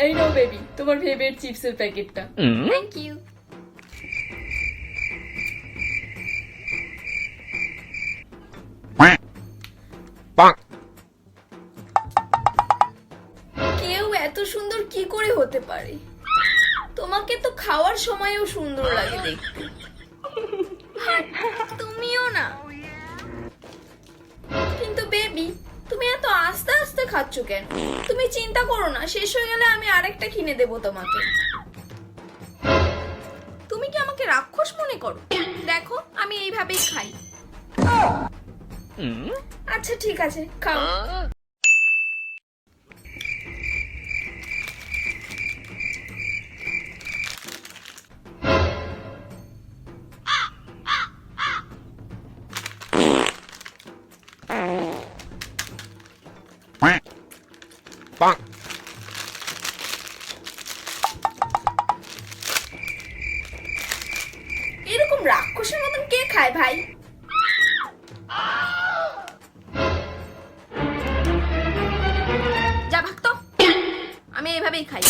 এই নাও বেবি, তোমার ফেভারিট চিপসের প্যাকেটটা। Thank you. কেউ এত সুন্দর কি করে হতে পারে? তোমাকে তো খাওয়ার সময়ও সুন্দর লাগে দেখতে। তুমিও না। কিন্তু বেবি, তুমি এত আস্তে আস্তে খাচ্ছ কেন? তুমি চিন্তা করো না, শেষ হয়ে গেলে আমি আরেকটা কিনে দেবো তোমাকে। তুমি কি আমাকে রাক্ষস মনে করো? দেখো, আমি এইভাবেই খাই। আচ্ছা ঠিক আছে, খাও। এরকম রাক্ষসের মতন কে খায় ভাই? যা ভাগতো, আমি এইভাবেই খাই।